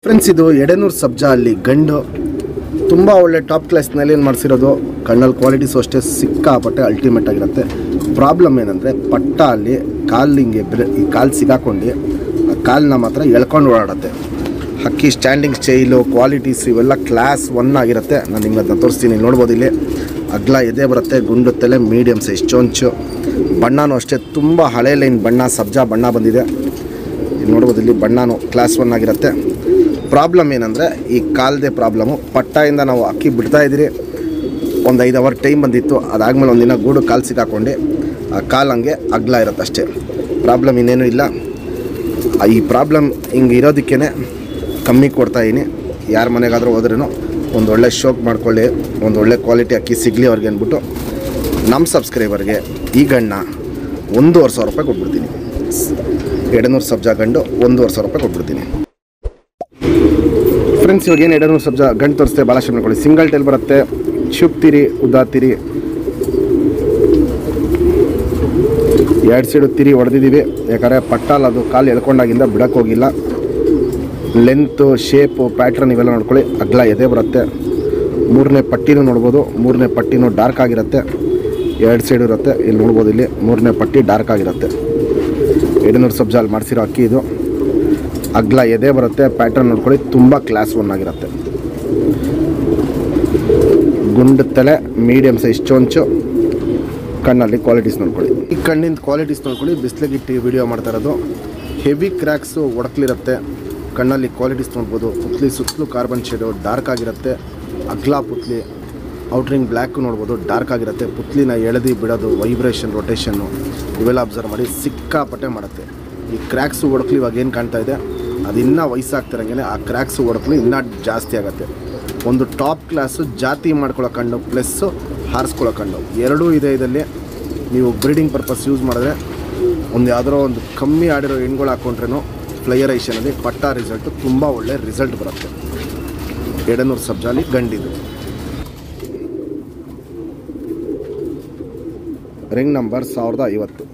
Friends, ಇದು ಎಡೆನೂರು ಸಬ್ಜಾ ಅಲ್ಲಿ ಗಂಡು ತುಂಬ ಒಳ್ಳೆ ಟಾಪ್ ಕ್ಲಾಸ್ನಲ್ಲಿ ಏನು ಮಾಡಿಸಿರೋದು. ಕಣ್ಣಲ್ಲಿ ಕ್ವಾಲಿಟೀಸು ಅಷ್ಟೇ ಸಿಕ್ಕಾಪಟ್ಟೆ ಅಲ್ಟಿಮೇಟ್ ಆಗಿರುತ್ತೆ. ಪ್ರಾಬ್ಲಮ್ ಏನಂದರೆ ಪಟ್ಟ ಅಲ್ಲಿ ಕಾಲಿಂಗೆ ಈ ಕಾಲು ಸಿಗಾಕೊಂಡು ಆ ಕಾಲನ್ನ ಮಾತ್ರ ಎಳ್ಕೊಂಡು ಓಡಾಡುತ್ತೆ. ಹಕ್ಕಿ ಸ್ಟ್ಯಾಂಡಿಂಗ್ ಸ್ಟೈಲು ಕ್ವಾಲಿಟೀಸ್ ಇವೆಲ್ಲ ಕ್ಲಾಸ್ 1 ಆಗಿರುತ್ತೆ. ನಾನು ನಿಮ್ಗೆ ಅದನ್ನ ತೋರಿಸ್ತೀನಿ, ನೋಡ್ಬೋದು. ಇಲ್ಲಿ ಅಗ್ಲ ಎದೆ ಬರುತ್ತೆ, ಗುಂಡು ತಲೆ, ಮೀಡಿಯಮ್ ಸೈಜ್ ಚೊಂಚು. ಬಣ್ಣನೂ ಅಷ್ಟೇ ತುಂಬ ಹಳೆ ಲೈನ್ ಬಣ್ಣ, ಸಬ್ಜಾ ಬಣ್ಣ ಬಂದಿದೆ. ಇಲ್ಲಿ ನೋಡ್ಬೋದು, ಇಲ್ಲಿ ಬಣ್ಣನೂ ಕ್ಲಾಸ್ 1 ಆಗಿರುತ್ತೆ. ಪ್ರಾಬ್ಲಮ್ ಏನಂದರೆ ಈ ಕಾಲದೇ ಪ್ರಾಬ್ಲಮ್ಮು. ಪಟ್ಟಾಯಿಂದ ನಾವು ಅಕ್ಕಿ ಬಿಡ್ತಾಯಿದ್ದೀರಿ, ಒಂದು 5 ಅವರ್ ಟೈಮ್ ಬಂದಿತ್ತು. ಅದಾದಮೇಲೆ ಒಂದಿನ ಗೂಡು ಕಾಲು ಸಿಕ್ಕಾಕೊಂಡು ಆ ಕಾಲು ಹಂಗೆ ಅಗ್ಲ ಇರುತ್ತೆ ಅಷ್ಟೇ. ಪ್ರಾಬ್ಲಮ್ ಇನ್ನೇನು ಇಲ್ಲ. ಈ ಪ್ರಾಬ್ಲಮ್ ಹಿಂಗೆ ಇರೋದಕ್ಕೇ ಕಮ್ಮಿ ಕೊಡ್ತಾಯಿದ್ದೀನಿ. ಯಾರ ಮನೆಗಾದರೂ ಹೋದ್ರೂ ಒಂದು ಒಳ್ಳೆ ಶೋಕ್ ಮಾಡ್ಕೊಳ್ಳಿ, ಒಂದು ಒಳ್ಳೆ ಕ್ವಾಲಿಟಿ ಅಕ್ಕಿ ಸಿಗಲಿ ಅವ್ರಿಗೆ ಅಂದ್ಬಿಟ್ಟು ನಮ್ಮ ಸಬ್ಸ್ಕ್ರೈಬರ್ಗೆ ಈ ಗಂಡನ್ನ 1,500 ರೂಪಾಯಿ ಕೊಟ್ಬಿಡ್ತೀನಿ. ಎಡೆನೂರು ಸಬ್ಜಾ ಗಂಡು 1,500 ರೂಪಾಯಿ ಕೊಟ್ಬಿಡ್ತೀನಿ. ಫ್ರೆಂಡ್ಸ್, ಇವಾಗ ಏನು ಎಡೆನೂರು ಸಬ್ಜಾ ಗಂಡು ತೋರಿಸ್ತೆ ಭಾಳ ಶೇಪ್ ಮಾಡ್ಕೊಳ್ಳಿ. ಸಿಂಗಲ್ ಟೈಲ್ ಬರುತ್ತೆ, ಶುಕ್ತಿರಿ ಉದ್ದಾತಿರಿ, 2 ಸೈಡು ತಿರಿ ಹೊಡೆದಿದ್ದೀವಿ. ಯಾಕಂದರೆ ಪಟ್ಟಾಲ್ ಅದು ಕಾಲು ಎಳ್ಕೊಂಡಾಗಿಂದ ಬಿಡೋಕ್ಕೆ ಹೋಗಿಲ್ಲ. ಲೆಂತು, ಶೇಪು, ಪ್ಯಾಟ್ರನ್ ಇವೆಲ್ಲ ನೋಡ್ಕೊಳ್ಳಿ. ಅಗ್ಲ ಎದೆ ಬರುತ್ತೆ. 3ನೇ ಪಟ್ಟಿನೂ ನೋಡ್ಬೋದು. 3ನೇ ಪಟ್ಟಿನೂ ಡಾರ್ಕ್ ಆಗಿರುತ್ತೆ, 2 ಸೈಡು ಇರುತ್ತೆ. ಇಲ್ಲಿ ನೋಡ್ಬೋದು, ಇಲ್ಲಿ 3ನೇ ಪಟ್ಟಿ ಡಾರ್ಕ್ ಆಗಿರುತ್ತೆ. ಎಡೆನೂರು ಸಬ್ಜಾಲ್ ಮಾಡಿಸಿರೋ ಅಕ್ಕಿ ಇದು. ಅಗ್ಲ ಎದೆ ಬರುತ್ತೆ, ಪ್ಯಾಟ್ರನ್ ನೋಡ್ಕೊಳ್ಳಿ, ತುಂಬ ಕ್ಲಾಸ್ 1 ಆಗಿರುತ್ತೆ. ಗುಂಡು ತಲೆ, ಮೀಡಿಯಮ್ ಸೈಜ್ ಚೊಂಚು. ಕಣ್ಣಲ್ಲಿ ಕ್ವಾಲಿಟೀಸ್ ನೋಡ್ಕೊಳ್ಳಿ. ಈ ಕಣ್ಣಿಂದ ಕ್ವಾಲಿಟೀಸ್ ನೋಡ್ಕೊಳ್ಳಿ. ಬಿಸಿಲಿಗಿಟ್ಟು ವಿಡಿಯೋ ಮಾಡ್ತಾ ಇರೋದು. ಹೆವಿ ಕ್ರ್ಯಾಕ್ಸು ಒಡಕ್ಲಿರುತ್ತೆ. ಕಣ್ಣಲ್ಲಿ ಕ್ವಾಲಿಟೀಸ್ ನೋಡ್ಬೋದು. ಪುತ್ಲಿ ಸುತ್ತಲೂ ಕಾರ್ಬನ್ ಶೇಡು ಡಾರ್ಕ್ ಆಗಿರುತ್ತೆ. ಅಗ್ಲ ಪುತ್ಲಿ, ಔಟ್ರಿಂಗ್ ಬ್ಲ್ಯಾಕು ನೋಡ್ಬೋದು, ಡಾರ್ಕ್ ಆಗಿರುತ್ತೆ. ಪುತ್ಲಿನ ಎಳೆದು ಬಿಡೋದು, ವೈಬ್ರೇಷನ್, ರೊಟೇಷನ್ನು ಇವೆಲ್ಲ ಅಬ್ಸರ್ವ್ ಮಾಡಿ ಸಿಕ್ಕಾಪಟ್ಟೆ ಮಾಡುತ್ತೆ. ಈ ಕ್ರ್ಯಾಕ್ಸು ಒಡಕ್ಲಿ ಇವಾಗ ಏನು ಕಾಣ್ತಾ ಇದೆ, ಅದು ಇನ್ನೂ ವಯಸ್ಸಾಗ್ತಿರಂಗೆ ಆ ಕ್ರ್ಯಾಕ್ಸು ಒಡಕ್ಲಿ ಇನ್ನೂ ಜಾಸ್ತಿ ಆಗುತ್ತೆ. ಒಂದು ಟಾಪ್ ಕ್ಲಾಸು ಜಾತಿ ಮಾಡ್ಕೊಳ್ಳೋ ಕಣ್ಣು ಪ್ಲಸ್ಸು ಹಾರಿಸ್ಕೊಳ್ಳೋ ಕಣ್ಣು ಎರಡೂ ಇದೆ. ಇದರಲ್ಲಿ ನೀವು ಬ್ರೀಡಿಂಗ್ ಪರ್ಪಸ್ ಯೂಸ್ ಮಾಡಿದ್ರೆ ಒಂದು ಯಾವುದೋ ಒಂದು ಕಮ್ಮಿ ಆಡಿರೋ ಹೆಣ್ಗಳು ಹಾಕ್ಕೊಂಡ್ರೂ ಫ್ಲೈಯರೈಷನಲ್ಲಿ ಪಟ್ಟ ರಿಸಲ್ಟು ತುಂಬ ಒಳ್ಳೆ ರಿಸಲ್ಟ್ ಬರುತ್ತೆ. ಎಡೆನೂರು ಸಬ್ಜಾಲಿ ಗಂಡಿದು. Ring number 1050.